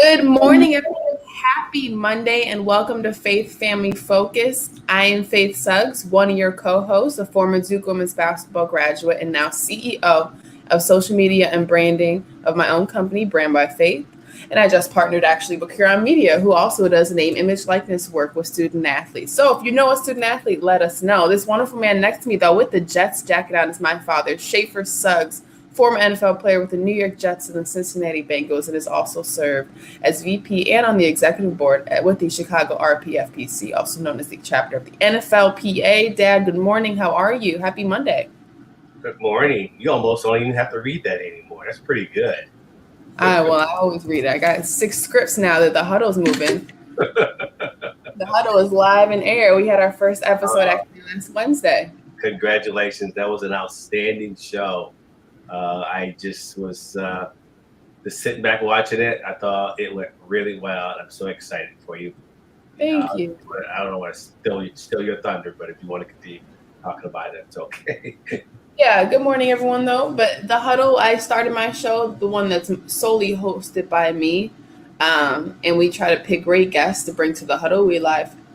Good morning, everyone. Happy Monday, and welcome to Faith Family Focus. I am Faith Suggs, one of your co-hosts, a former Duke women's basketball graduate, and now CEO of social media and branding of my own company, Brand by Faith. And I just partnered actually with Huron Media, who also does name, image, likeness work with student athletes. So if you know a student athlete, let us know. This wonderful man next to me, though, with the Jets jacket on, is my father, Schaefer Suggs, former NFL player with the New York Jets and the Cincinnati Bengals, and has also served as VP and on the executive board with the Chicago RPFPC, also known as the chapter of the NFLPA. Dad, good morning. How are you? Happy Monday. Good morning. You almost don't even have to read that anymore. That's pretty good. I always read it. I got 6 scripts now that the huddle's moving. The huddle is live in air. We had our first episode actually last Wednesday. Congratulations. That was an outstanding show. I just was just sitting back watching it. I thought it went really well. I'm so excited for you. Thank you. I don't want to steal your thunder, but if you want to continue talking about it, it's okay. Yeah, good morning, everyone, though. But the huddle, I started my show, the one that's solely hosted by me. And we try to pick great guests to bring to the huddle. We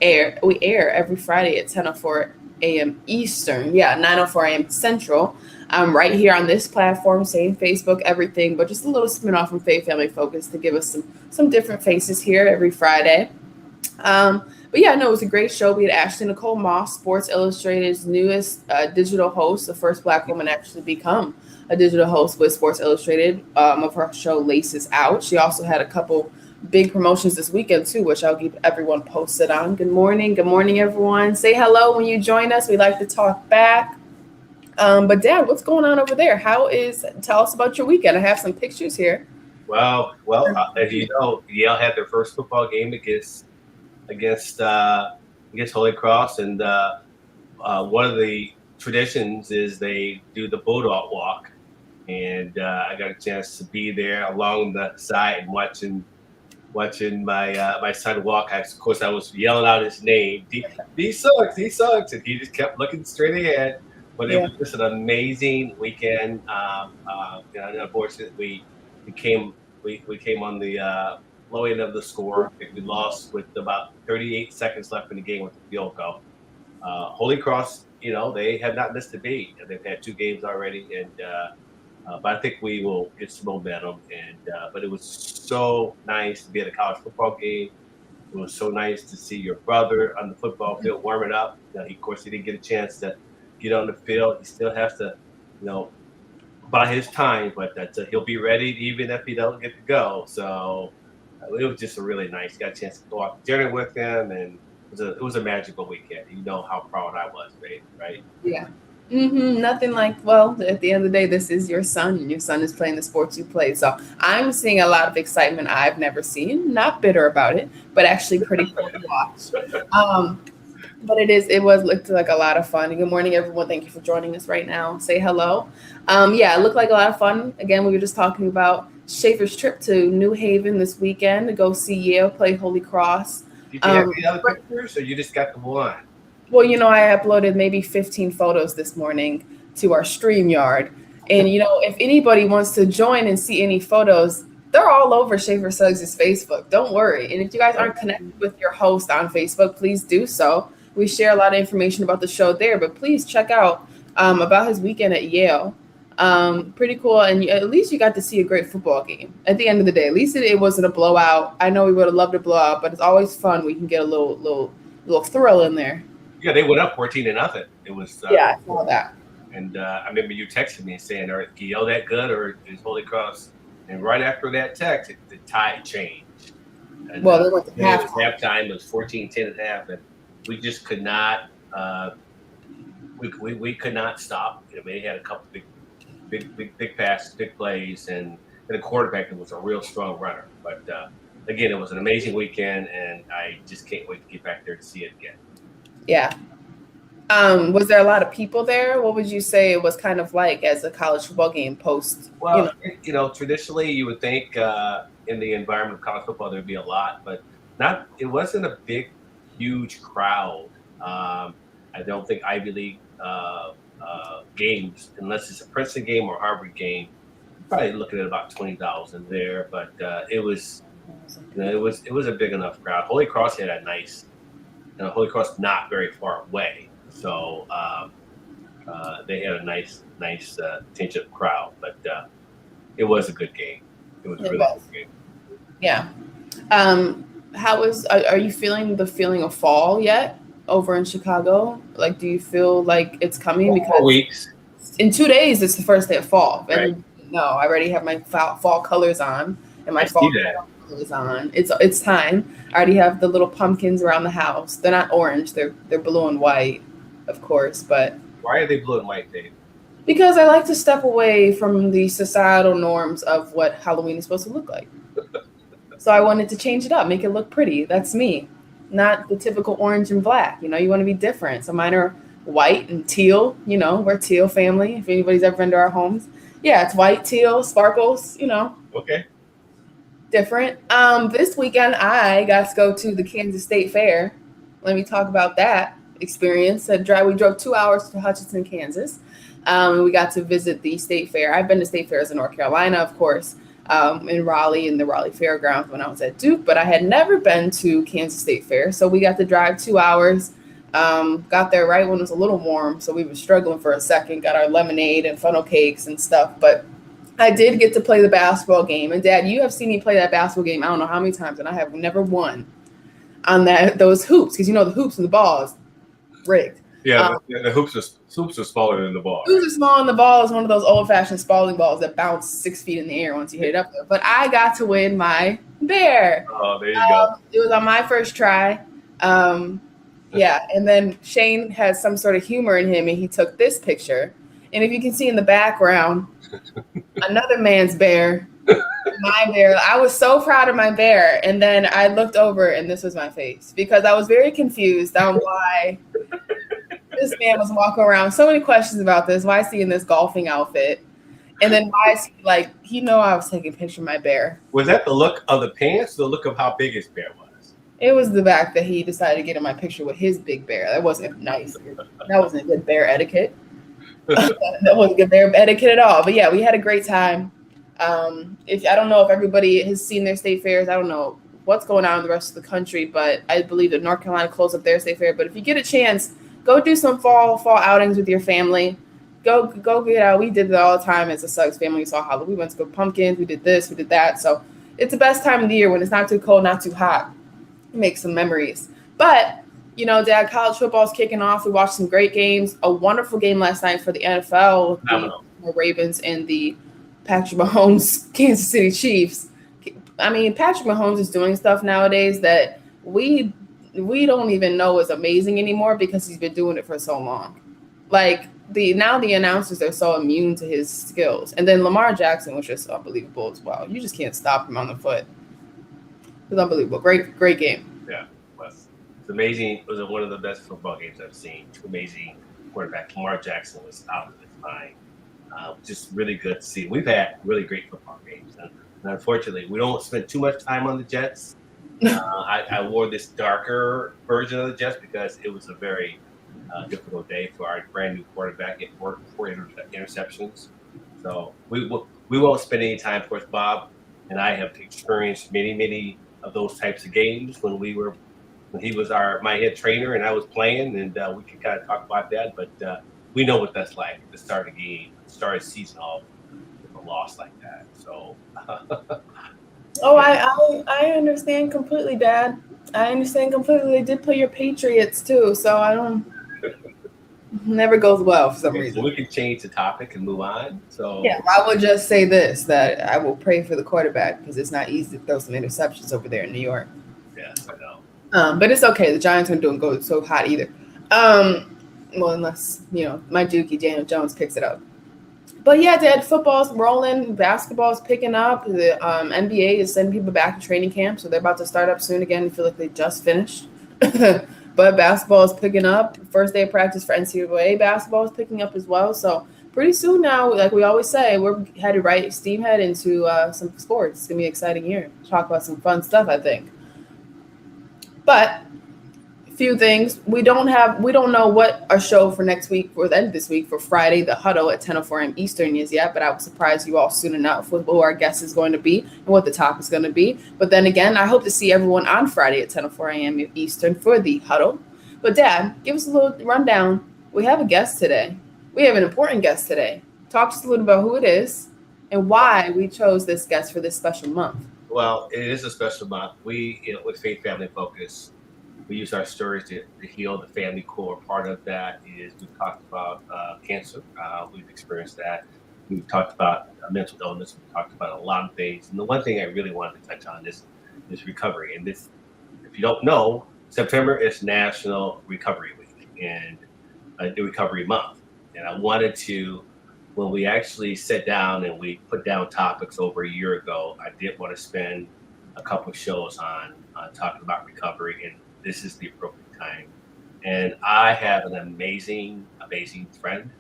air every Friday at 10:04 a.m. Eastern. Yeah, 9:04 a.m. Central. Right here on this platform, same Facebook, everything, but just a little spin off from Faith Family Focus to give us some different faces here every Friday. But yeah, no, it was a great show. We had Ashley Nicole Moss, Sports Illustrated's newest digital host, the first Black woman to actually become a digital host with Sports Illustrated of her show Laces Out. She also had a couple big promotions this weekend too, which I'll keep everyone posted on. Good morning, everyone. Say hello when you join us. We like to talk back. But Dad, what's going on over there? Tell us about your weekend. I have some pictures here. Well, as you know, Yale had their first football game against Holy Cross, and one of the traditions is they do the Bulldog Walk, and I got a chance to be there along the side and watching my son walk. Of course, I was yelling out his name. He sucks, and he just kept looking straight ahead. But it was just an amazing weekend. Unfortunately, we came on the low end of the score. We lost with about 38 seconds left in the game with the field goal. Holy Cross, they have not missed a beat. They've had 2 games already, and but I think we will get some momentum. But it was so nice to be at a college football game. It was so nice to see your brother on the football field warming up. Of course, he didn't get a chance to get on the field. He still has to, buy his time, but he'll be ready even if he doesn't get to go. So it was just a really nice. Got a chance to go out to dinner with him, and it was a magical weekend. You know how proud I was, right? Yeah. Nothing like, well, at the end of the day, this is your son, and your son is playing the sports you play. So I'm seeing a lot of excitement I've never seen. Not bitter about it, but actually pretty cool to watch. But it looked like a lot of fun. Good morning, everyone. Thank you for joining us right now. Say hello. Yeah, it looked like a lot of fun. Again, we were just talking about Schaefer's trip to New Haven this weekend to go see Yale play Holy Cross. Did you have any other pictures, or you just got the one? Well, I uploaded maybe 15 photos this morning to our StreamYard. And, if anybody wants to join and see any photos, they're all over Schaefer Suggs' Facebook. Don't worry. And if you guys aren't connected with your host on Facebook, please do so. We share a lot of information about the show there, but please check out about his weekend at Yale. Pretty cool. And at least you got to see a great football game at the end of the day. At least it wasn't a blowout. I know we would have loved a blowout, but it's always fun. We can get a little thrill in there. Yeah, they went up 14-0. It was. I saw that. And I remember you texted me saying, "Are Yale that good, or is Holy Cross?" And right after that text, the tide changed. And, well, they went to halftime. It was 14-10 at half, and we just could not. We could not stop. They had a couple big passes, big plays, and a quarterback that was a real strong runner. But again, it was an amazing weekend, and I just can't wait to get back there to see it again. Yeah. Was there a lot of people there? What would you say it was kind of like as a college football game post? Well, traditionally you would think in the environment of college football there'd be a lot, but not. It wasn't a big, huge crowd. I don't think Ivy League games, unless it's a Princeton game or Harvard game, probably looking at about 20,000 there. But it was It was a big enough crowd. Holy Cross had a nice, Holy Cross not very far away, so they had a nice attention crowd. But it was a good game. It was a It really was. good game. Yeah. Are you feeling the feeling of fall yet over in Chicago? Like, do you feel like it's coming? 4 Because weeks, in 2 days, it's the first day of fall. right? And no, I already have my fall colors on and my I see fall that. colors on. It's time. I already have the little pumpkins around the house. They're not orange. They're blue and white, of course, but Why are they blue and white, Dave? because I like to step away from the societal norms of what Halloween is supposed to look like. So I wanted to change it up, make it look pretty. That's me, not the typical orange and black. You want to be different. So mine are white and teal. We're teal family. If anybody's ever been to our homes, yeah, it's white, teal, sparkles. Okay. Different. This weekend I got to go to the Kansas State Fair. Let me talk about that experience. We drove 2 hours to Hutchinson, Kansas. And we got to visit the state fair. I've been to state fairs in North Carolina, of course, in Raleigh, in the Raleigh Fairgrounds when I was at Duke, but I had never been to Kansas State Fair. So we got to drive 2 hours, got there right when it was a little warm. So we were struggling for a second, got our lemonade and funnel cakes and stuff. But I did get to play the basketball game. And Dad, you have seen me play that basketball game I don't know how many times, and I have never won on those hoops, because the hoops and the ball is rigged. Yeah, the hoops are smaller than the ball. Hoops are small, and the ball is one of those old-fashioned Spalding balls that bounce 6 feet in the air once you hit it up there. But I got to win my bear. Oh, there you go. It was on my first try. Yeah, and then Shane has some sort of humor in him, and he took this picture. And if you can see in the background, another man's bear, my bear. I was so proud of my bear. And then I looked over, and this was my face, because I was very confused on why this man was walking around. So many questions about this. Why is he in this golfing outfit? And then why is he I was taking a picture of my bear. Was that the look of the pants or the look of how big his bear was? It was the fact that he decided to get in my picture with his big bear. That wasn't nice. That wasn't good bear etiquette. That wasn't good bear etiquette at all. But yeah, we had a great time. I don't know if everybody has seen their state fairs. I don't know what's going on in the rest of the country, but I believe that North Carolina closed up their state fair. But if you get a chance, go do some fall outings with your family. Go get out. We did it all the time as a Suggs family. We saw Halloween. We went to go pumpkins. We did this. We did that. So it's the best time of the year when it's not too cold, not too hot. Make some memories. But Dad, college football is kicking off. We watched some great games. A wonderful game last night for the NFL, the Ravens and the Patrick Mahomes Kansas City Chiefs. I mean, Patrick Mahomes is doing stuff nowadays that we don't even know is amazing anymore, because he's been doing it for so long. Like the announcers are so immune to his skills. And then Lamar Jackson was just unbelievable as well. You just can't stop him on the foot. It was unbelievable. Great game. Yeah, it was. It's amazing. It was one of the best football games I've seen. Two amazing quarterbacks. Lamar Jackson was out of his mind. Just really good to see. We've had really great football games. And unfortunately, we don't spend too much time on the Jets. I wore this darker version of the Jets because it was a very difficult day for our brand new quarterback. It worked 4 interceptions. So we won't spend any time. Of course, Bob and I have experienced many of those types of games when he was my head trainer and I was playing, and we can kind of talk about that. But we know what that's like at the start of the game, start of the season off with a loss like that. So. Oh, I understand completely, Dad. I understand completely. They did play your Patriots too, so I don't. Never goes well for some reason. So we can change the topic and move on. So yeah, I will just say this: that I will pray for the quarterback, because it's not easy to throw some interceptions over there in New York. Yes, I know. But it's okay. The Giants don't go so hot either. Well, unless my Dookie Daniel Jones picks it up. But yeah, Dad, football's rolling, basketball's picking up. The NBA is sending people back to training camp, so they're about to start up soon again. I feel like they just finished. But basketball is picking up. First day of practice for NCAA basketball is picking up as well. So pretty soon now, like we always say, we're headed steam head into some sports. It's going to be an exciting year. Talk about some fun stuff, I think. But Few things. We don't know what our show for next week or the end of this week for Friday, the huddle at 10:04 a.m. Eastern is yet, but I will surprise you all soon enough with who our guest is going to be and what the topic is going to be. But then again, I hope to see everyone on Friday at 10:04 a.m. Eastern for the huddle. But Dad, give us a little rundown. We have a guest today. We have an important guest today. Talk to us a little about who it is and why we chose this guest for this special month. Well, it is a special month. We, with Faith Family Focus, we use our stories to heal the family core. Part of that is we've talked about cancer. We've experienced that. We've talked about mental illness. We've talked about a lot of things. And the one thing I really wanted to touch on is recovery. And this, if you don't know, September is National Recovery Week and the Recovery Month. And I wanted to, when we actually sat down and we put down topics over a year ago, I did want to spend a couple of shows on talking about recovery, and this is the appropriate time. And I have an amazing friend,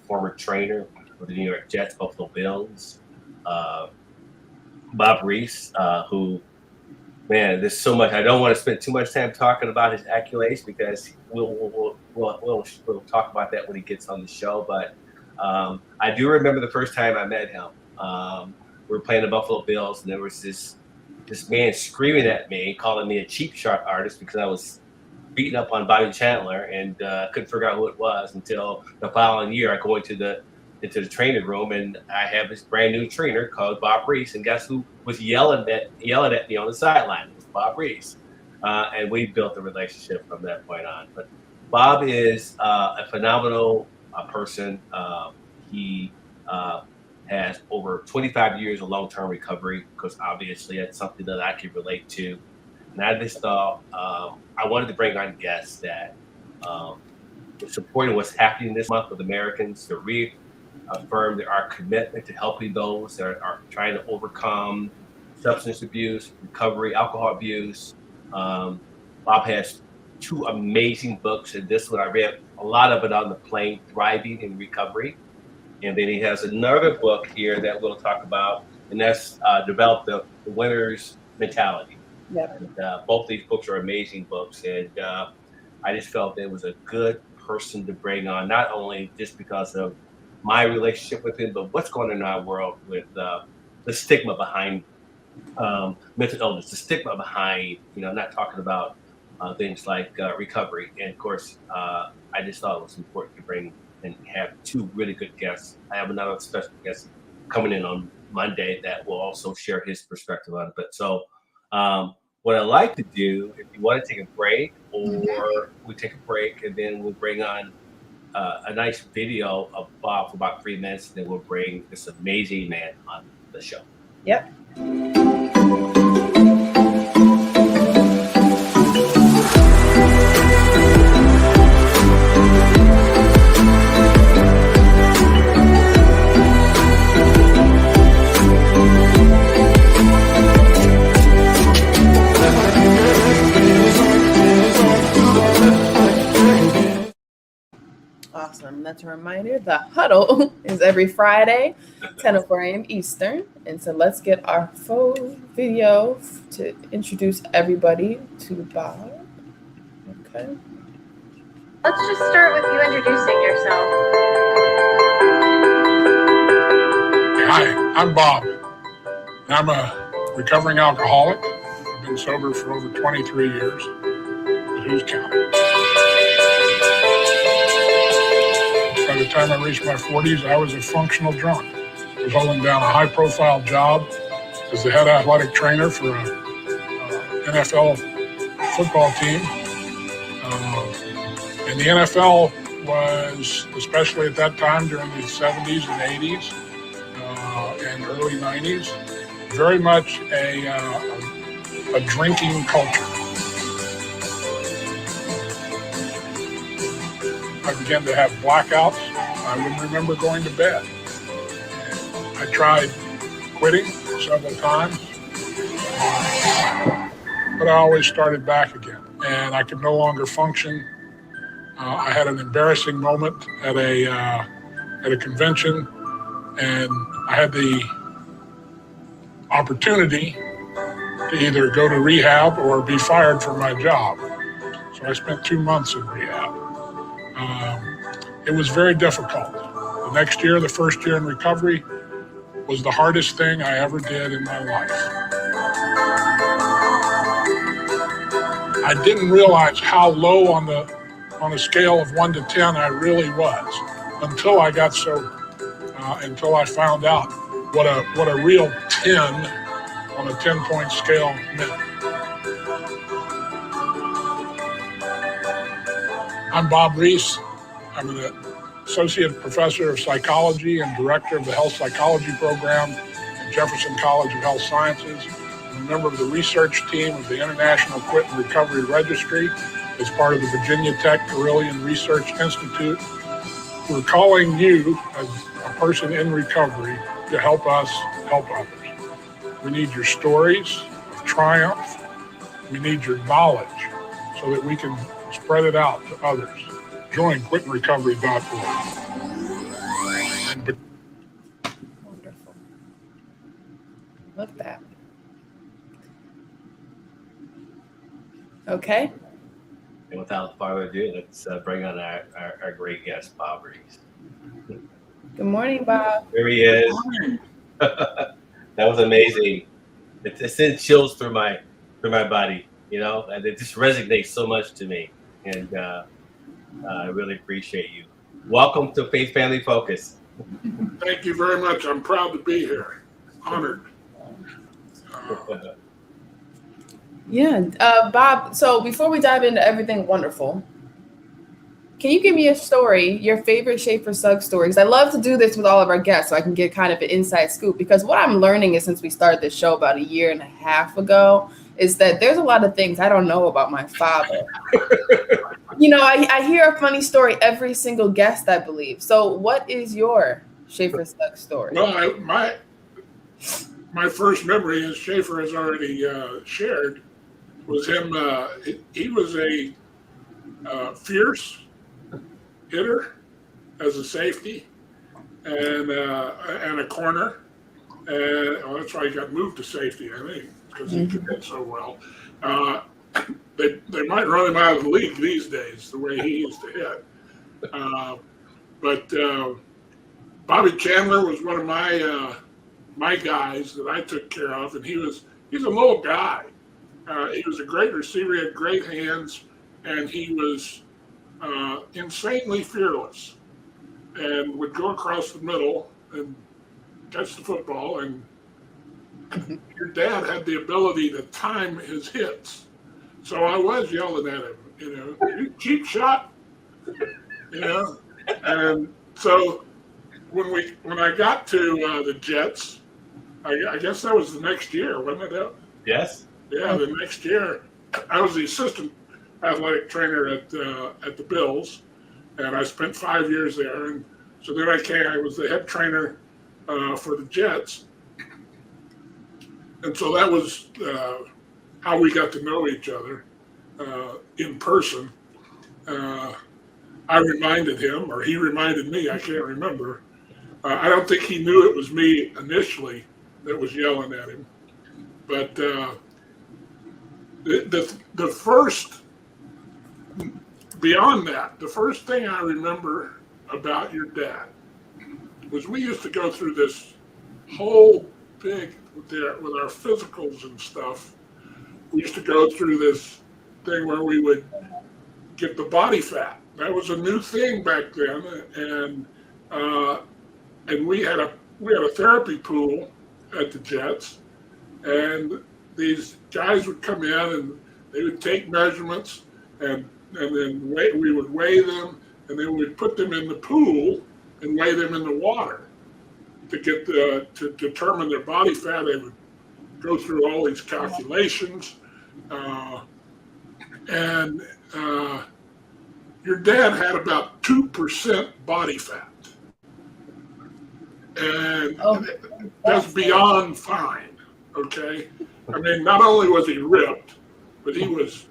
former trainer for the New York Jets, Buffalo Bills, Bob Reese, who, man, there's so much. I don't want to spend too much time talking about his accolades because we'll talk about that when he gets on the show. But I do remember the first time I met him. We were playing the Buffalo Bills, and there was this man screaming at me, calling me a cheap shot artist because I was beating up on Bobby Chandler and couldn't figure out who it was until the following year. I go into the training room and I have this brand new trainer called Bob Reese, and guess who was yelling at me on the sideline? It was Bob Reese, and we built a relationship from that point on. But Bob is a phenomenal person. He has over 25 years of long-term recovery, because obviously that's something that I can relate to. And I just thought I wanted to bring on guests that supporting what's happening this month with Americans, to reaffirm our commitment to helping those that are trying to overcome substance abuse, recovery, alcohol abuse. Bob has 2 amazing books, and this one I read a lot of it on the plane, Thriving in Recovery. And then he has another book here that we'll talk about, and that's Develop the Winner's Mentality. Yep. And both these books are amazing books, and I just felt it was a good person to bring on, not only just because of my relationship with him, but what's going on in our world with the stigma behind mental illness, the stigma behind, not talking about things like recovery. And of course, I just thought it was important to bring and have 2 really good guests. I have another special guest coming in on Monday that will also share his perspective on it. But so what I like to do, if you want to take a break, or we take a break and then we'll bring on a nice video of Bob for about 3 minutes, and then we'll bring this amazing man on the show. Yep. Awesome. That's a reminder. The huddle is every Friday, 10:04 a.m. Eastern. And so let's get our full video to introduce everybody to Bob. Okay. Let's just start with you introducing yourself. Hi, I'm Bob. I'm a recovering alcoholic. I've been sober for over 23 years. But who's counting? By the time I reached my 40s, I was a functional drunk. I was holding down a high-profile job as the head athletic trainer for an NFL football team. And the NFL was, especially at that time during the 70s and 80s and early 90s, very much a drinking culture. I began to have blackouts. I wouldn't remember going to bed. I tried quitting several times, but I always started back again, and I could no longer function. I had an embarrassing moment at a convention, and I had the opportunity to either go to rehab or be fired from my job. So So I spent 2 months in rehab. It was very difficult. The next year, the first year in recovery, was the hardest thing I ever did in my life. I didn't realize how low on a scale of 1 to 10 I really was until I found out what a real 10 on a 10-point scale meant. I'm Bob Reese. I'm an associate professor of psychology and director of the health psychology program at Jefferson College of Health Sciences. I'm a member of the research team of the International Quit and Recovery Registry as part of the Virginia Tech Carillion Research Institute. We're calling you, as a person in recovery, to help us help others. We need your stories of triumph. We need your knowledge so that we can spread it out to others. Join quitandrecovery.org. Wonderful. Love that. Okay. And without further ado, let's bring on our great guest, Bob Reese. Good morning, Bob. Here he is. That was amazing. It sent chills through my body, and it just resonates so much to me. And I really appreciate you. Welcome to Faith Family Focus. Thank you very much. I'm proud to be here. Honored. Yeah, Bob, so before we dive into everything wonderful, can you give me a story, your favorite Schaefer Suggs story? Because I love to do this with all of our guests so I can get kind of an inside scoop. Because what I'm learning is, since we started this show about 1.5 years ago, is that there's a lot of things I don't know about my father. I hear a funny story every single guest, I believe. So what is your Schaefer Suggs story? Well, my first memory, as Schaefer has already shared, was him. He was a fierce hitter as a safety and a corner. And that's why he got moved to safety, I think, because he could hit so well. They might run him out of the league these days, the way he used to hit. But Bobby Chandler was one of my guys that I took care of, and he's a little guy. He was a great receiver, he had great hands, and he was insanely fearless and would go across the middle and catch the football. And your dad had the ability to time his hits. So I was yelling at him, "You cheap shot," And so when I got to the Jets, I guess that was the next year, wasn't it? Yes. Yeah, the next year, I was the assistant athletic trainer at the Bills, and I spent 5 years there. And so then I was the head trainer for the Jets, and so that was how we got to know each other in person. I reminded him, or he reminded me, I can't remember. I don't think he knew it was me initially that was yelling at him. But the first, beyond that, the first thing I remember about your dad was we used to go through this whole big, with our physicals and stuff, we used to go through this thing where we would get the body fat. That was a new thing back then, and we had a therapy pool at the Jets, and these guys would come in and they would take measurements, and then we would weigh them, and then we'd put them in the pool and weigh them in the water to get to determine their body fat. They would go through all these calculations, and your dad had about 2% body fat, and that's beyond fine. Okay, I mean, not only was he ripped, but he was.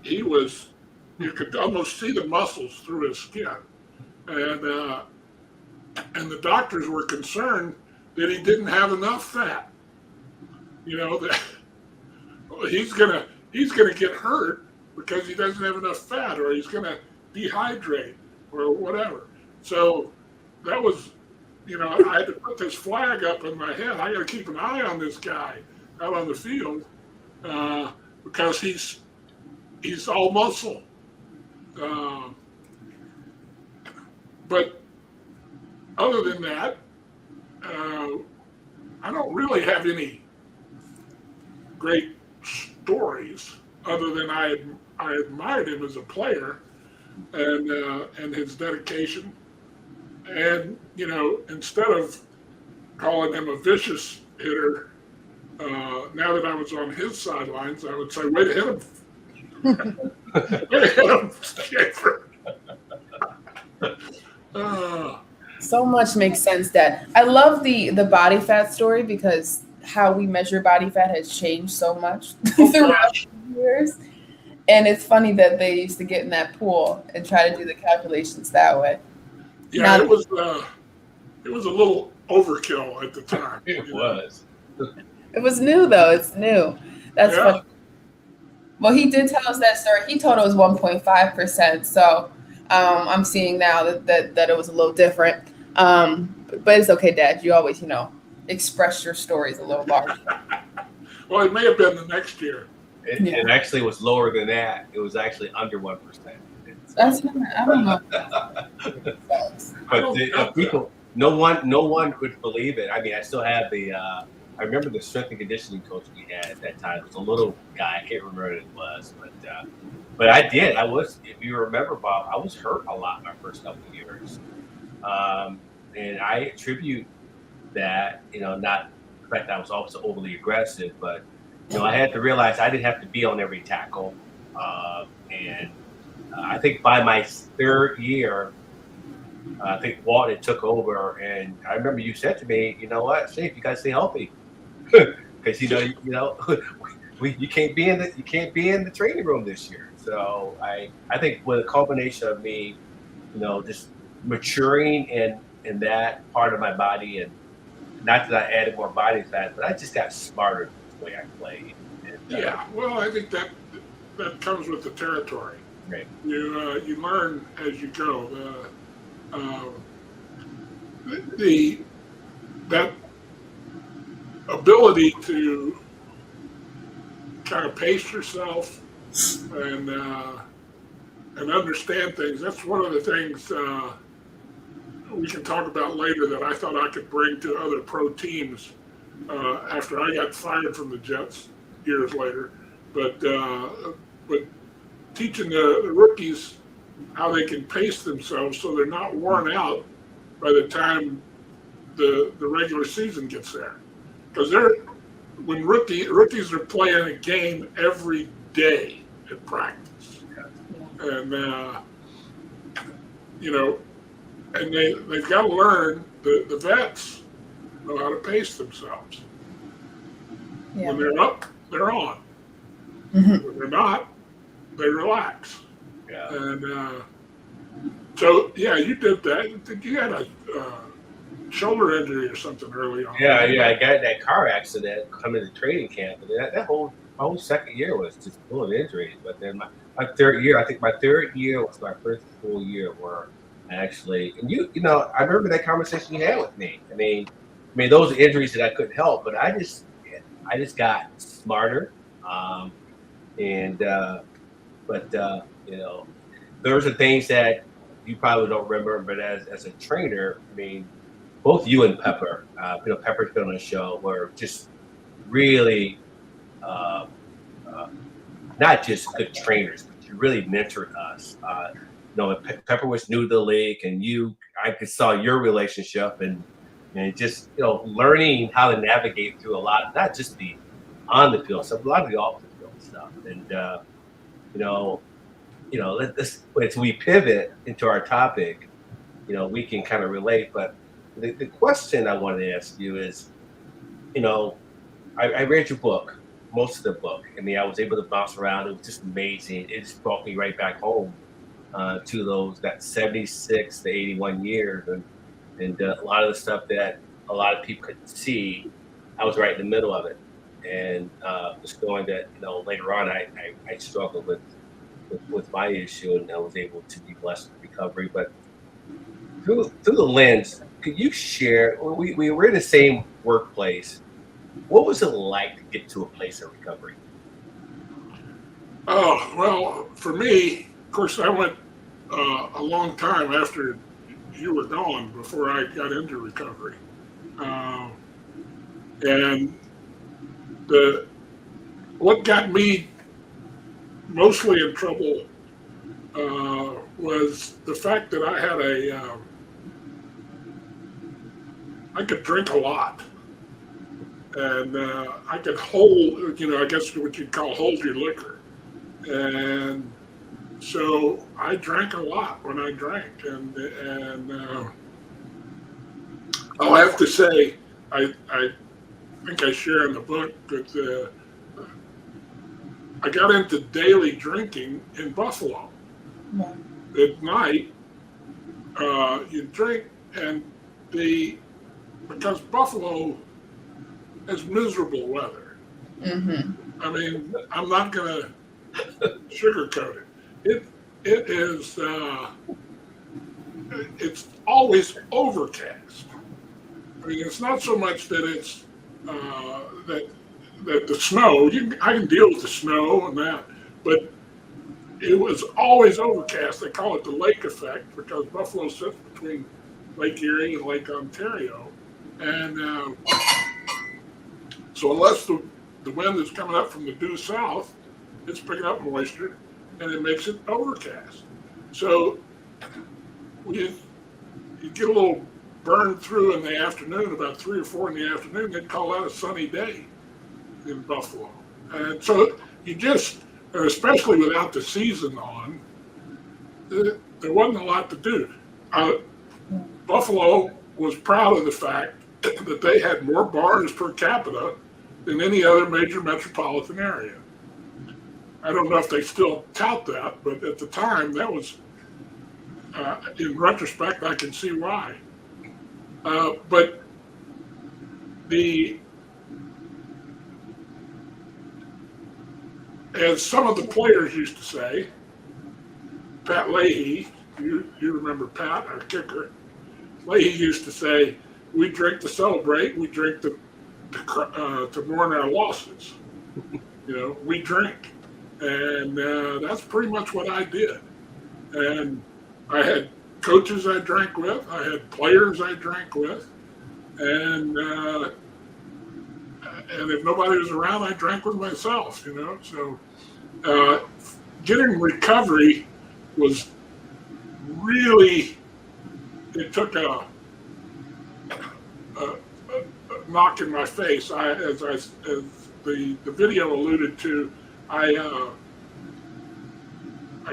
You could almost see the muscles through his skin, and the doctors were concerned that he didn't have enough fat. That he's gonna get hurt because he doesn't have enough fat, or he's going to dehydrate, or whatever. So that was, I had to put this flag up in my head. I got to keep an eye on this guy out on the field because he's all muscle. But other than that, I don't really have any great stories other than I admired him as a player and his dedication. And, instead of calling him a vicious hitter, now that I was on his sidelines, I would say, way to hit him. Way to hit him, Schaefer. So much makes sense, Dad. I love the body fat story because how we measure body fat has changed so much throughout the years. And it's funny that they used to get in that pool and try to do the calculations that way. Yeah, Now, it was a little overkill at the time. It was. It was new, though. It's new. That's Yeah. funny. Well, he did tell us that story. He told it was 1.5%. So I'm seeing now that it was a little different. But it's okay, Dad. You always, express your stories a little larger. Well, it may have been the next year. It actually was lower than that. It was actually under 1%. That's not, I don't know. But people, no one could believe it. I mean, I still have I remember the strength and conditioning coach we had at that time. It was a little guy. I can't remember what it was, but I did. I was, if you remember, Bob, I was hurt a lot my first couple of years, and I attribute that, not the fact that I was also overly aggressive, but I had to realize I didn't have to be on every tackle, and I think by my third year, I think Walton took over, and I remember you said to me, "You know what, Shape, you got to stay healthy, because you can't be in the training room this year." So I think with a combination of me, just maturing in that part of my body, and not that I added more body fat, but I just got smarter the way I played. And, Yeah, well, I think that comes with the territory. Right. You learn as you go. That ability to kind of pace yourself and understand things. That's one of the things we can talk about later that I thought I could bring to other pro teams after I got fired from the Jets years later. But teaching the rookies how they can pace themselves so they're not worn out by the time the regular season gets there. Because when rookies are playing a game every day at practice, and and they've got to learn. The vets know how to pace themselves. Yeah. When they're up, they're on. Mm-hmm. When they're not, they relax. Yeah. And so, yeah, you did that. You had a shoulder injury or something early on. Yeah. I got in that car accident coming to training camp, and my whole second year was just full of injuries. But then my third year, I think my third year was my first full year where I actually, and I remember that conversation you had with me. I mean, those are injuries that I couldn't help, but I just got smarter, those are things that you probably don't remember, but as a trainer, I mean, both you and Pepper, Pepper's been on the show, were just really not just good trainers, but you really mentored us. Pepper was new to the league, and I saw your relationship and just learning how to navigate through a lot of not just the on the field stuff, a lot of the off the field stuff, and as we pivot into our topic, we can kind of relate. But the question I wanted to ask you is, I read your book, most of the book. I mean, I was able to bounce around. It was just amazing. It just brought me right back home to that 76 to 81 years, and a lot of the stuff that a lot of people couldn't see, I was right in the middle of it. And just knowing that later on I struggled with with my issue, and I was able to be blessed with recovery. But through the lens, could you share? We were in the same workplace. What was it like to get to a place of recovery? Oh, well, for me, of course, I went a long time after you were gone before I got into recovery. Uh, and what got me mostly in trouble was the fact that I could drink a lot. And I could hold, I guess what you'd call hold your liquor. And so I drank a lot when I drank. And I'll have to say, I think I share in the book that I got into daily drinking in Buffalo. Yeah. At night, you drink, and because Buffalo has miserable weather. Mm-hmm. I mean, I'm not going to sugarcoat it. It is. It's always overcast. I mean, it's not so much that it's that the snow. I can deal with the snow and that, but it was always overcast. They call it the lake effect because Buffalo sits between Lake Erie and Lake Ontario, and so unless the wind is coming up from the due south, it's picking up moisture, and it makes it overcast. So you get a little burned through in the afternoon, about 3 or 4 in the afternoon. They'd call that a sunny day in Buffalo. And so you just, especially without the season on, there wasn't a lot to do. Buffalo was proud of the fact that they had more bars per capita than any other major metropolitan area. I don't know if they still tout that, but at the time, that was, in retrospect, I can see why. But as some of the players used to say, Pat Leahy, you remember Pat, our kicker, Leahy used to say, we drink to celebrate, we drink to mourn our losses. We drink. And that's pretty much what I did. And I had coaches I drank with, I had players I drank with, and if nobody was around, I drank with myself, So getting recovery was really, it took a knock in my face. As the video alluded to, I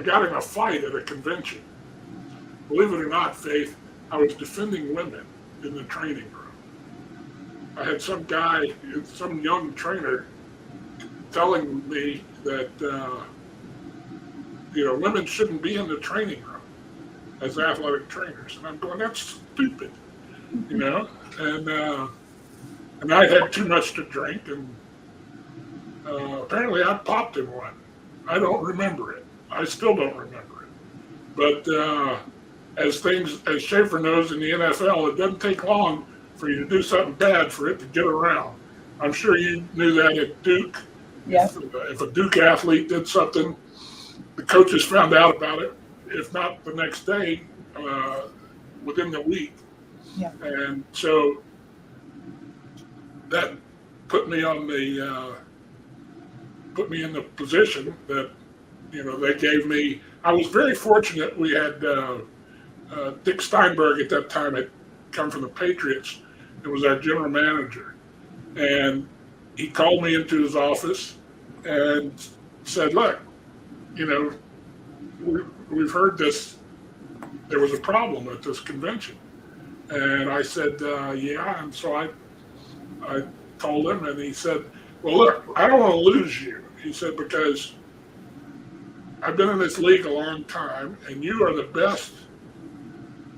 got in a fight at a convention. Believe it or not, Faith, I was defending women in the training room. I had some young trainer telling me that women shouldn't be in the training room as athletic trainers, and I'm going, that's stupid, and I had too much to drink, and apparently I popped in one. I don't remember it. I still don't remember it. But as Schaefer knows in the NFL, it doesn't take long for you to do something bad for it to get around. I'm sure you knew that at Duke. Yeah. If a Duke athlete did something, the coaches found out about it, if not the next day, within the week. Yeah. And so that put me in the position that, they gave me. I was very fortunate. We had Dick Steinberg at that time had come from the Patriots. It was our general manager. And he called me into his office and said, look, we've heard this. There was a problem at this convention. And I said, yeah. And so I told him, and he said, well, look, I don't want to lose you. He said, because I've been in this league a long time, and you are the best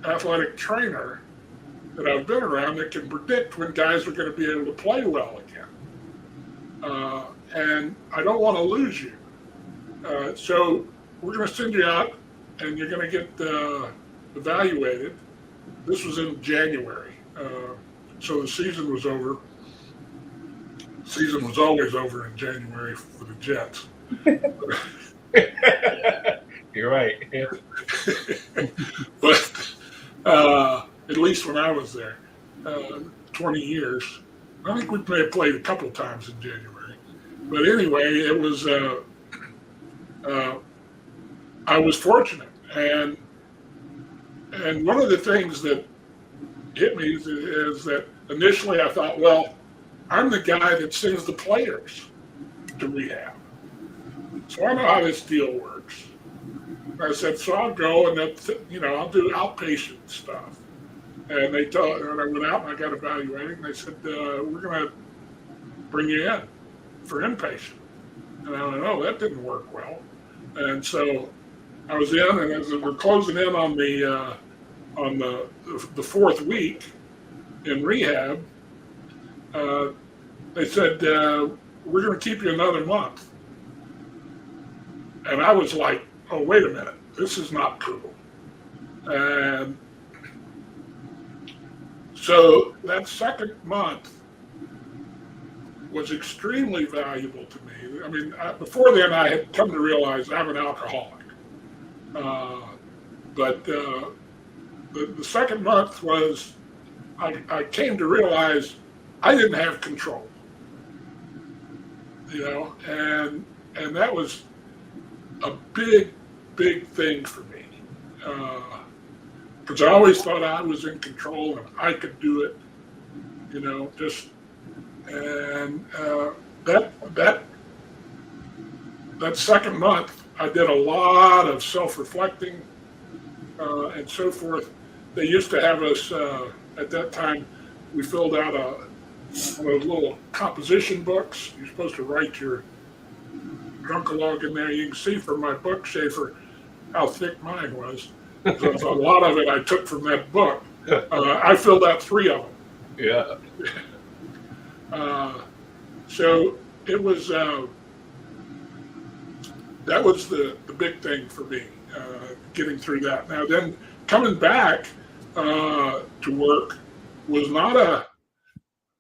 athletic trainer that I've been around that can predict when guys are going to be able to play well again. And I don't want to lose you. So we're going to send you out, and you're going to get evaluated. This was in January, so the season was over. Season was always over in January for the Jets. You're right. Yeah. But at least when I was there, 20 years, I think we may have played a couple of times in January. But anyway, it was, I was fortunate. And one of the things that hit me is that initially I thought, well, I'm the guy that sends the players to rehab. So I know how this deal works. I said, so I'll go and I'll do outpatient stuff. And and I went out and I got evaluated, and they said, we're going to bring you in for inpatient. And I went, oh, that didn't work well. And so I was in, and as we're closing in on the fourth week in rehab, they said, we're going to keep you another month. And I was like, oh, wait a minute, this is not cool. And so that second month was extremely valuable to me. I mean, before then I had come to realize I'm an alcoholic. But the second month was, I came to realize I didn't have control, and that was a big thing for me, because I always thought I was in control and I could do it, and that second month I did a lot of self-reflecting and so forth. They used to have us at that time. We filled out one of those little composition books. You're supposed to write your drunkalogue in there. You can see from my book, Schaefer, how thick mine was. So a lot of it I took from that book. I filled out 3 of them. Yeah. So it was, that was the big thing for me, getting through that. Now then, coming back to work was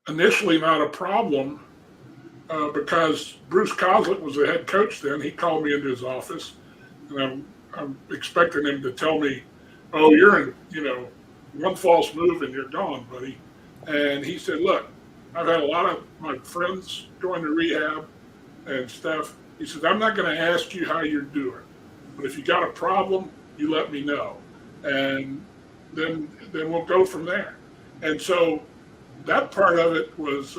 initially not a problem, because Bruce Coslet was the head coach then. He called me into his office, and I'm expecting him to tell me, oh, you're in, one false move and you're gone, buddy. And he said, look, I've had a lot of my friends going to rehab and stuff. He said, I'm not going to ask you how you're doing, but if you got a problem, you let me know, and then we'll go from there. And so that part of it was,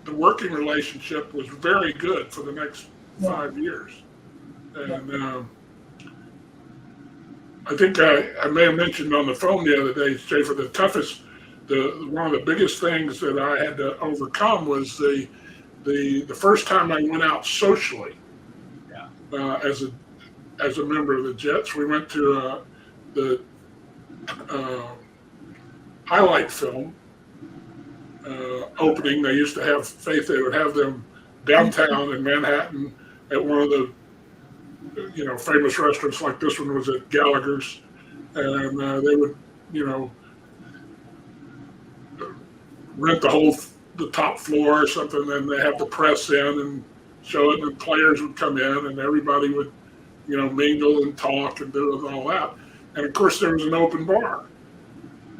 the working relationship was very good for the next 5 years. And I think I may have mentioned on the phone the other day, Schaefer, one of the biggest things that I had to overcome was the first time I went out socially. As a member of the Jets. We went to the highlight film opening. They used to have Faith. They would have them downtown in Manhattan at one of the famous restaurants, like this one was at Gallagher's, and they would rent the top floor or something. Then they have the press in and show it, and players would come in, and everybody would mingle and talk and do all that. And of course there was an open bar,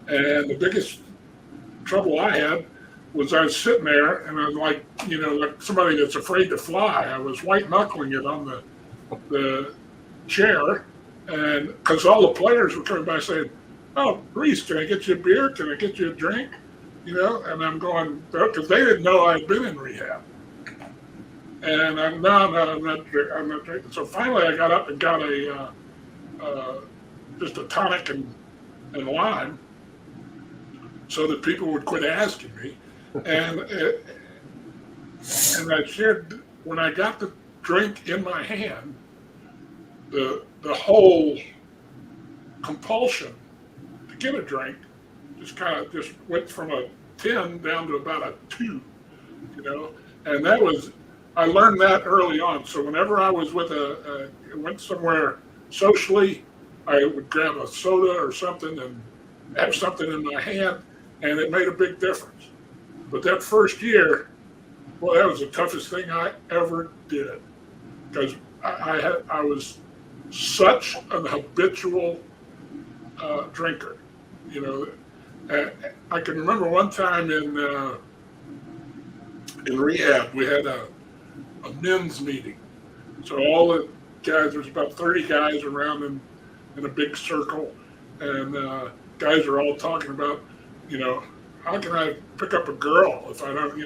and the biggest trouble I had was I was sitting there, and I was like somebody that's afraid to fly. I was white knuckling it on the chair, and because all the players were coming by saying, oh, Reese, can I get you a beer? Can I get you a drink? And I'm going, because they didn't know I'd been in rehab. And I'm not drinking. So finally I got up and got just a tonic and lime, so that people would quit asking me. And I shared, when I got the drink in my hand, the whole compulsion to get a drink just went from a 10 down to about a 2, and that was, I learned that early on. So whenever I was went somewhere socially, I would grab a soda or something and have something in my hand, and it made a big difference. But that first year, well, that was the toughest thing I ever did because I was such an habitual drinker. You know, I can remember one time in rehab we had a men's meeting. So all the guys, there's about 30 guys around in a big circle, and guys are all talking about, you know, how can I pick up a girl if I don't,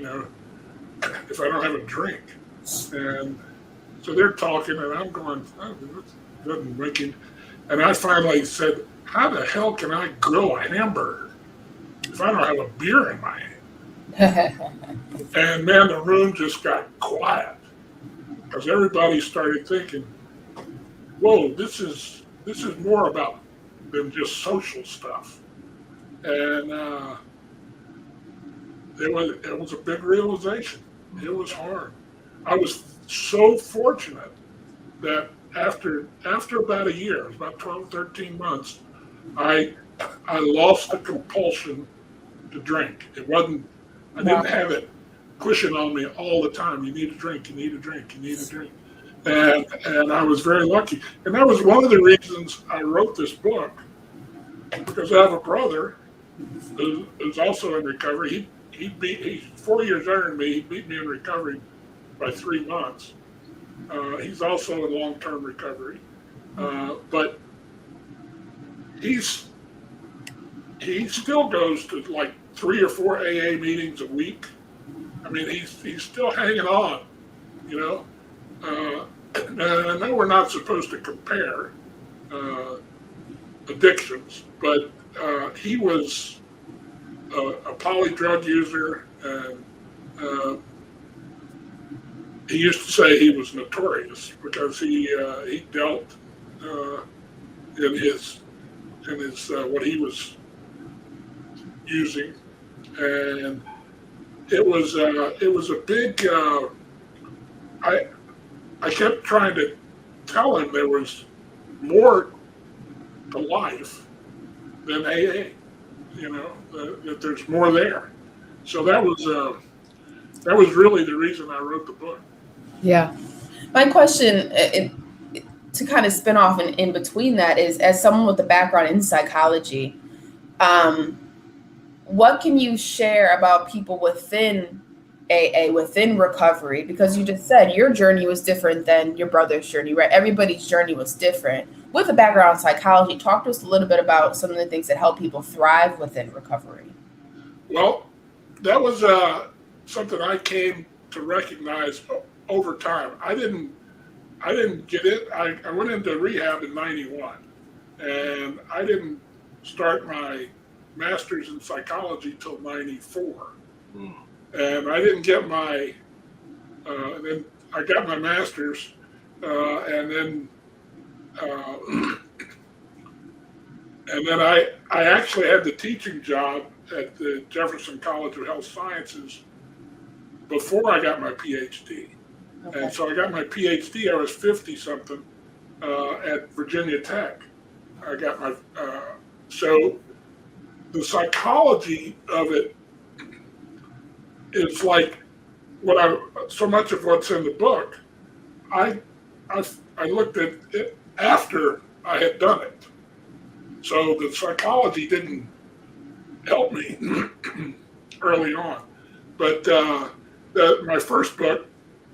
if I don't have a drink? And so they're talking, and I'm going, oh, this doesn't make it. And I finally said, how the hell can I grill a hamburger if I don't have a beer in my hand? And man, the room just got quiet because everybody started thinking, whoa, this is more about than just social stuff. And it was a big realization. It was hard. I was so fortunate that after about a year, it was about 12, 13 months, I lost the compulsion to drink. It wasn't, I didn't have it pushing on me all the time. You need a drink, you need a drink, you need a drink. And I was very lucky. And that was one of the reasons I wrote this book, because I have a brother who's also in recovery. He's 4 years younger than me. He beat me in recovery by 3 months. He's also in long-term recovery. But he still goes to like 3 or 4 AA meetings a week. I mean, he's still hanging on, you know. And I know we're not supposed to compare addictions, but he was a poly drug user, and he used to say he was notorious because he dealt in his what he was using, and it was a big. I kept trying to tell him there was more to life than AA, you know, that there's more there. So that was really the reason I wrote the book. Yeah. My question to kind of spin off in between that is, as someone with a background in psychology, what can you share about people within AA, within recovery? Because you just said your journey was different than your brother's journey, right? Everybody's journey was different. With a background in psychology, talk to us a little bit about some of the things that help people thrive within recovery. Well, that was something I came to recognize over time. I didn't get it. I went into rehab in 91, and I didn't start my master's in psychology till 94. And I didn't get my, then I got my master's, and then I actually had the teaching job at the Jefferson College of Health Sciences before I got my PhD. Okay. And so I got my PhD, I was 50 something at Virginia Tech. I got my, so the psychology of it is like so much of what's in the book, I looked at it after I had done it. So the psychology didn't help me early on. But my first book,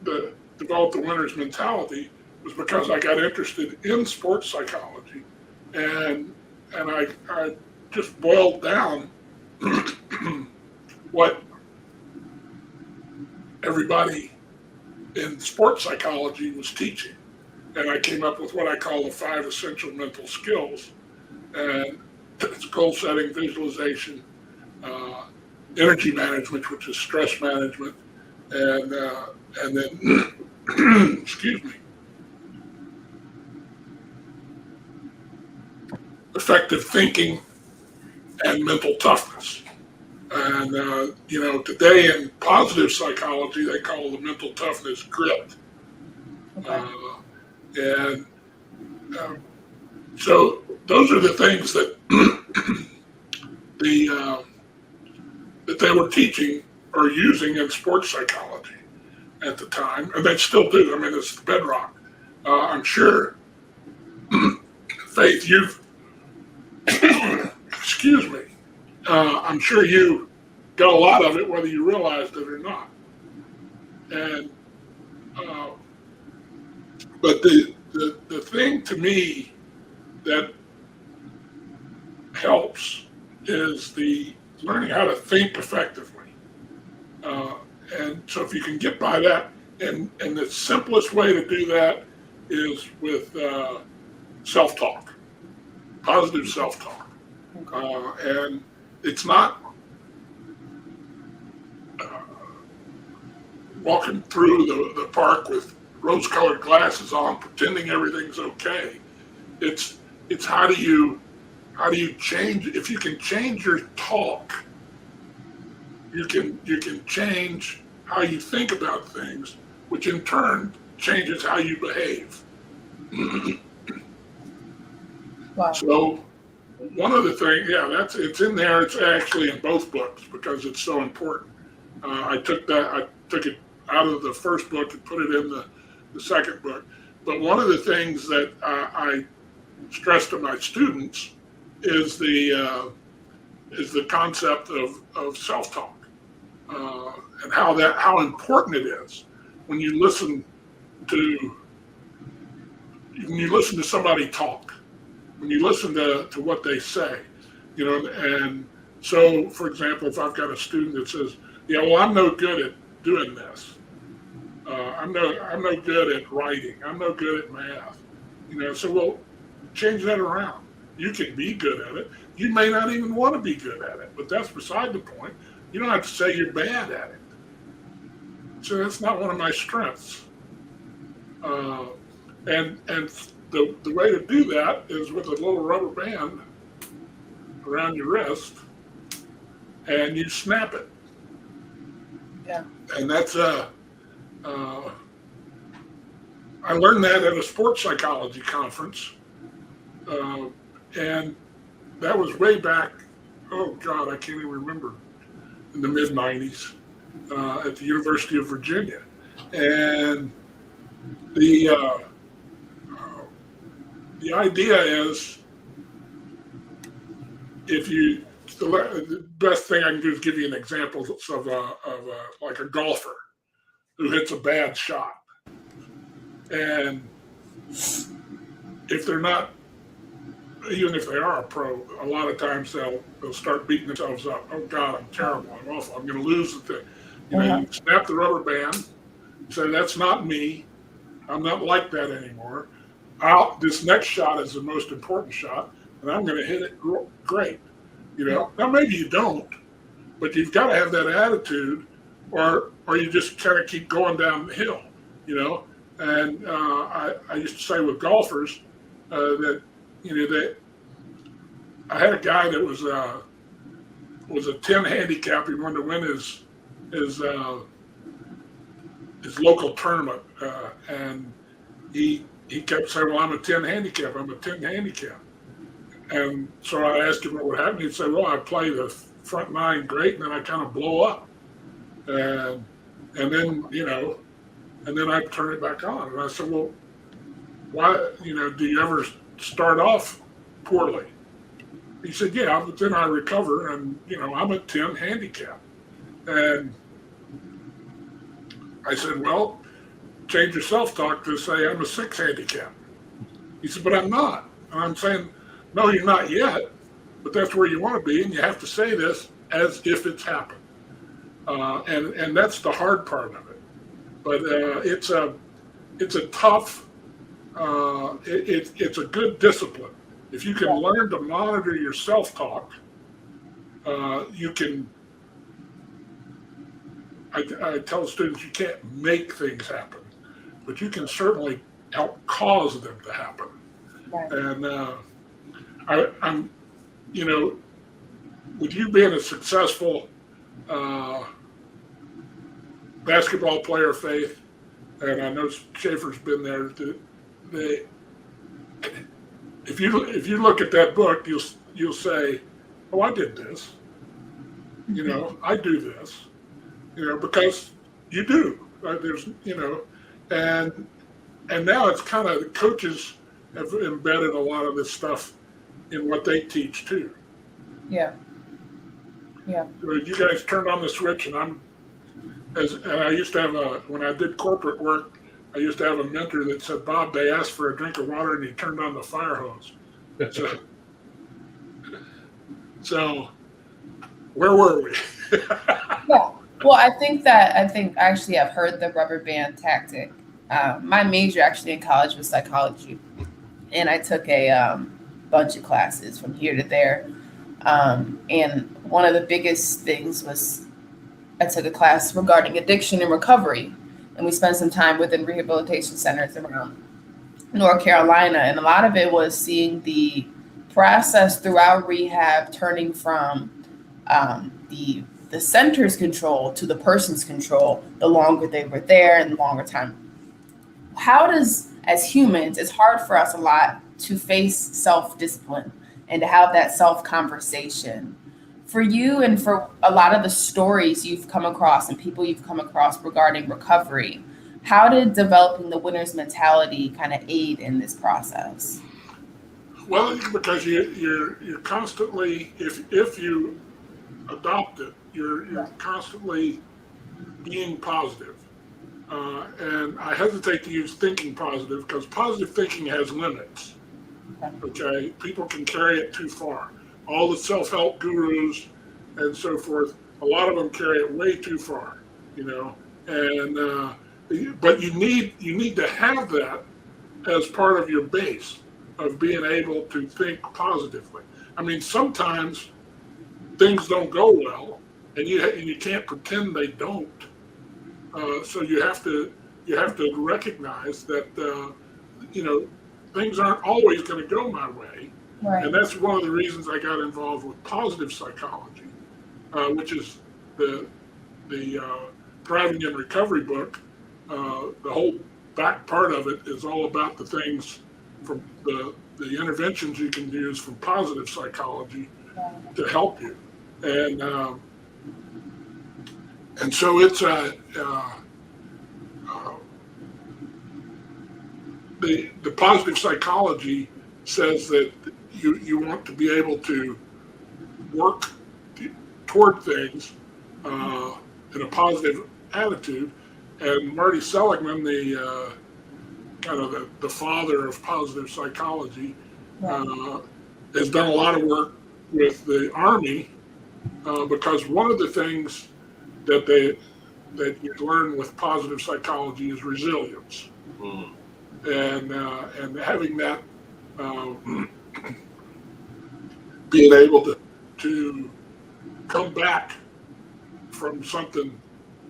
the Develop the Winner's Mentality, was because I got interested in sports psychology, and I just boiled down what everybody in sports psychology was teaching, and I came up with what I call the 5 essential mental skills, and it's goal setting, visualization, energy management, which is stress management, and then excuse me, effective thinking and mental toughness. And today in positive psychology, they call the mental toughness grit. Okay. And so those are the things that that they were teaching or using in sports psychology at the time, and they still do. I mean, it's the bedrock. I'm sure, Faith, you've excuse me. I'm sure you got a lot of it, whether you realized it or not. And but the thing to me that helps is the learning how to think effectively. And so if you can get by that, and the simplest way to do that is with self-talk, positive self-talk. And it's not walking through the park with rose-colored glasses on, pretending everything's okay. It's how do you change? If you can change your talk, you can change how you think about things, which in turn changes how you behave. Wow. So one of the things, it's in there. It's actually in both books because it's so important. I took it out of the first book and put it in the second book. But one of the things that I stress to my students is the concept of self-talk and how important it is when you listen to somebody talk, when you listen to what they say, and so, for example, if I've got a student that says, "Yeah, well, I'm no good at doing this. I'm no good at writing. I'm no good at math." So we'll change that around. You can be good at it. You may not even want to be good at it, but that's beside the point. You don't have to say you're bad at it. So that's not one of my strengths. And the way to do that is with a little rubber band around your wrist, and you snap it. Yeah. And that's I learned that at a sports psychology conference, and that was way back. Oh God, I can't even remember. In the mid '90s, at the University of Virginia, and the idea is the best thing I can do is give you an example of like a golfer who hits a bad shot, and if they're not, even if they are a pro, a lot of times they'll start beating themselves up. Oh God, I'm terrible. I'm awful. I'm going to lose the thing. You snap the rubber band. Say that's not me. I'm not like that anymore. This next shot is the most important shot, and I'm going to hit it great. Now maybe you don't, but you've got to have that attitude, or you just kind of keep going down the hill. And I used to say with golfers that I had a guy that was a 10 handicap. He wanted to win his local tournament, and he kept saying, "Well, I'm a 10 handicap. I'm a 10 handicap." And so I asked him what would happen. He'd say, "Well, I play the front nine great, and then I kind of blow up, and then and then I turn it back on." And I said, "Well, why? Do you ever start off poorly?" He said, "Yeah, but then I recover, and I'm a 10 handicap." And I said, "Well, change your self-talk to say I'm a 6 handicap." He said, "But I'm not." And I'm saying, "No, you're not yet, but that's where you want to be, and you have to say this as if it's happened." And that's the hard part of it. But it's a tough. It's a good discipline. If you can learn to monitor your self-talk, you can. I tell students you can't make things happen, but you can certainly help cause them to happen. Right. And I'm, with you being as successful uh, basketball player faith, and I know Schaefer's been there. If you look at that book, you'll say, "Oh, I did this. I do this. Because you do. There's and now it's kind of the coaches have embedded a lot of this stuff in what they teach too. Yeah. Yeah. So you guys turned on the switch, and I used to have when I did corporate work, I used to have a mentor that said, "Bob, they asked for a drink of water, and he turned on the fire hose." So where were we? Yeah. Well, I think actually I've heard the rubber band tactic. My major actually in college was psychology, and I took a bunch of classes from here to there. And one of the biggest things was I took a class regarding addiction and recovery, and we spent some time within rehabilitation centers around North Carolina, and a lot of it was seeing the process throughout rehab turning from the center's control to the person's control the longer they were there and the longer time. How does, as humans, it's hard for us a lot to face self-discipline and to have that self-conversation. For you and for a lot of the stories you've come across and people you've come across regarding recovery, how did developing the winner's mentality kind of aid in this process? Well, because you're constantly, if you adopt it, you're constantly being positive. And I hesitate to use thinking positive because positive thinking has limits. Okay, people can carry it too far. All the self-help gurus and so forth, a lot of them carry it way too far, And but you need to have that as part of your base of being able to think positively. I mean, sometimes things don't go well, and you can't pretend they don't. So you have to recognize that things aren't always going to go my way, Right. and that's one of the reasons I got involved with positive psychology, which is the Thriving in Recovery book. The whole back part of it is all about the things from the interventions you can use from positive psychology to help you, and so it's the positive psychology says that you want to be able to work toward things in a positive attitude. And Marty Seligman, the kind of the father of positive psychology, has done a lot of work with the Army because one of the things that you learn with positive psychology is resilience. Mm. And having that, being able to come back from something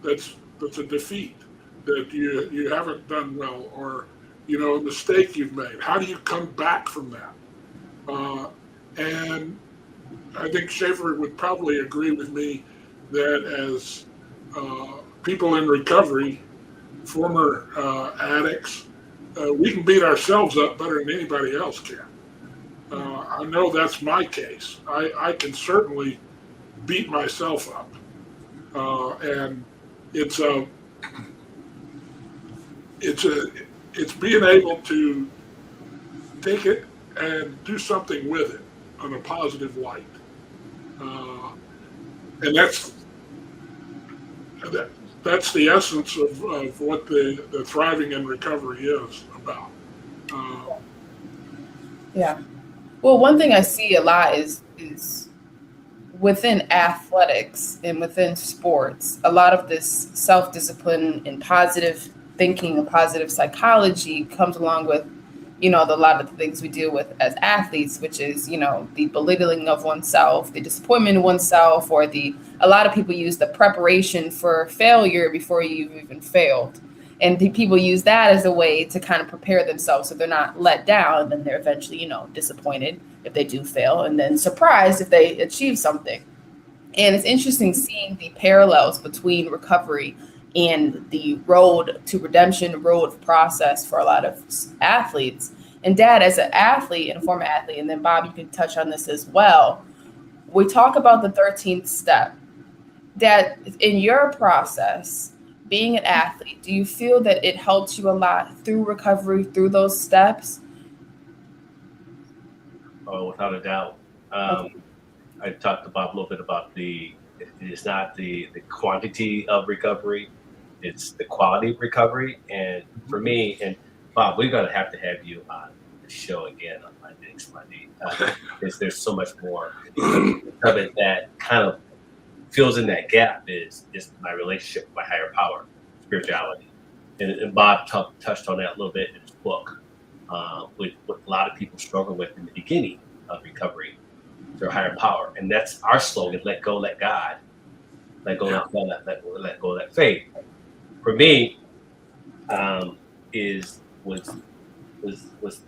that's a defeat, that you haven't done well, or a mistake you've made. How do you come back from that? And I think Schaefer would probably agree with me that as people in recovery, former addicts, we can beat ourselves up better than anybody else can. I know that's my case. I can certainly beat myself up, and it's being able to take it and do something with it on a positive light, and that's the essence of what the Thriving in Recovery is about. Yeah. Well, one thing I see a lot is within athletics and within sports, a lot of this self-discipline and positive thinking and positive psychology comes along with, a lot of the things we deal with as athletes, which is, the belittling of oneself, the disappointment in oneself, or a lot of people use the preparation for failure before you've even failed. And the people use that as a way to kind of prepare themselves so they're not let down, and they're eventually, disappointed if they do fail, and then surprised if they achieve something. And it's interesting seeing the parallels between recovery and the road to redemption, road process for a lot of athletes. And Dad, as an athlete and a former athlete, and then Bob, you can touch on this as well. We talk about the 13th step. Dad, in your process, being an athlete, do you feel that it helped you a lot through recovery, through those steps? Oh, without a doubt. I talked to Bob a little bit about it is not the quantity of recovery, it's the quality of recovery. And for me, and Bob, we're going to have you on the show again on next Monday. Because there's so much more of it that kind of fills in that gap is my relationship with my higher power, spirituality. And Bob touched on that a little bit in his book, with what a lot of people struggle with in the beginning of recovery, their higher power. And that's our slogan: let go, let God. Let go, let go, let faith. For me, was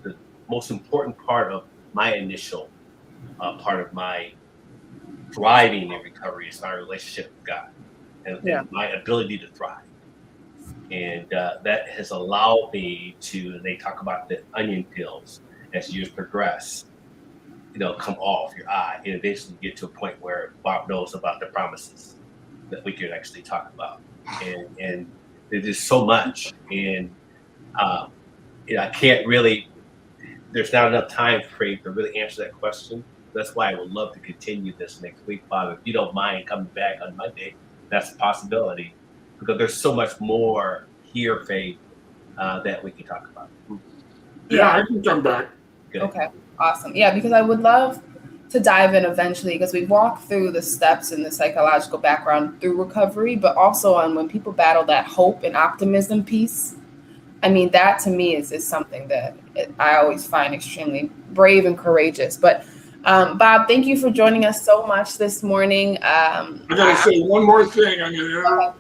the most important part of my initial part of my thriving in recovery is my relationship with God and my ability to thrive. And that has allowed me to, they talk about the onion peels as years progress, come off your eye and eventually get to a point where Bob knows about the promises that we can actually talk about. And there's just so much. And I can't really, there's not enough time frame to really answer that question. That's why I would love to continue this next week, Bob. If you don't mind coming back on Monday, that's a possibility, because there's so much more here, Faith, that we can talk about. Yeah, I can come back. Good. Okay, awesome. Yeah, because I would love to dive in eventually, because we walk through the steps and the psychological background through recovery, but also on when people battle that hope and optimism piece. I mean, that to me is something that I always find extremely brave and courageous. But Bob, thank you for joining us so much this morning. I got to say one more thing. I'm going to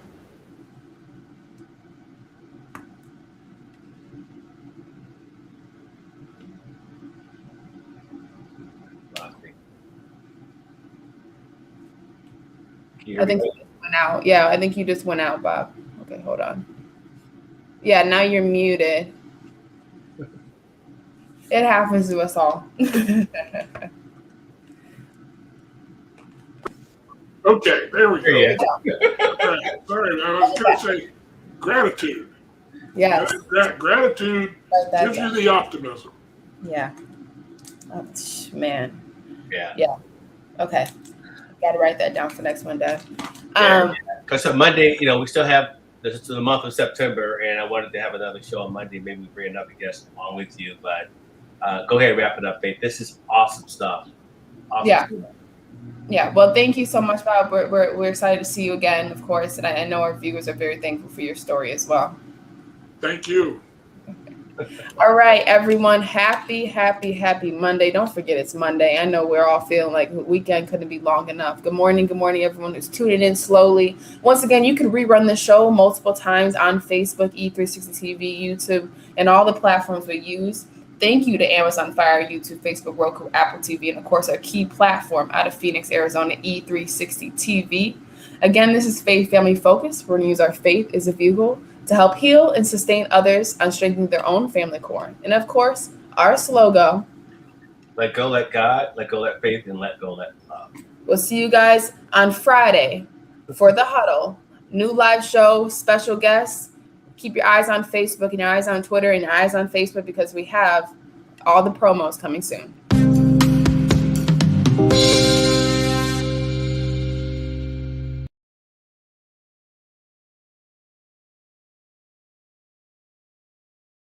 I think you just went out. Yeah, I think you just went out, Bob. Okay, hold on. Yeah, now you're muted. It happens to us all. Okay, there we go. Yeah. Sorry, I was going to say gratitude. Yes. Gratitude gives you the optimism. Yeah. Oh, man. Yeah. Okay. Got to write that down for next Monday. Because on Monday, we still have the month of September, and I wanted to have another show on Monday. Maybe we bring another guest along with you, but go ahead and wrap it up, Faith. This is awesome stuff. Stuff. Yeah. Well, thank you so much, Bob. We're excited to see you again, of course, and I know our viewers are very thankful for your story as well. Thank you. All right, everyone. Happy Monday. Don't forget it's Monday. I know we're all feeling like the weekend couldn't be long enough. Good morning, everyone who's tuning in slowly. Once again, you can rerun the show multiple times on Facebook, E360 TV, YouTube, and all the platforms we use. Thank you to Amazon Fire, YouTube, Facebook, Roku, Apple TV, and of course our key platform out of Phoenix, Arizona, E360 TV. Again, this is Faith Family Focus. We're going to use our faith as a vehicle to help heal and sustain others on strengthening their own family core. And of course, our slogan: let go, let God, let go, let faith, and let go, let love. We'll see you guys on Friday for The Huddle. New live show, special guests. Keep your eyes on Facebook and your eyes on Twitter and your eyes on Facebook, because we have all the promos coming soon.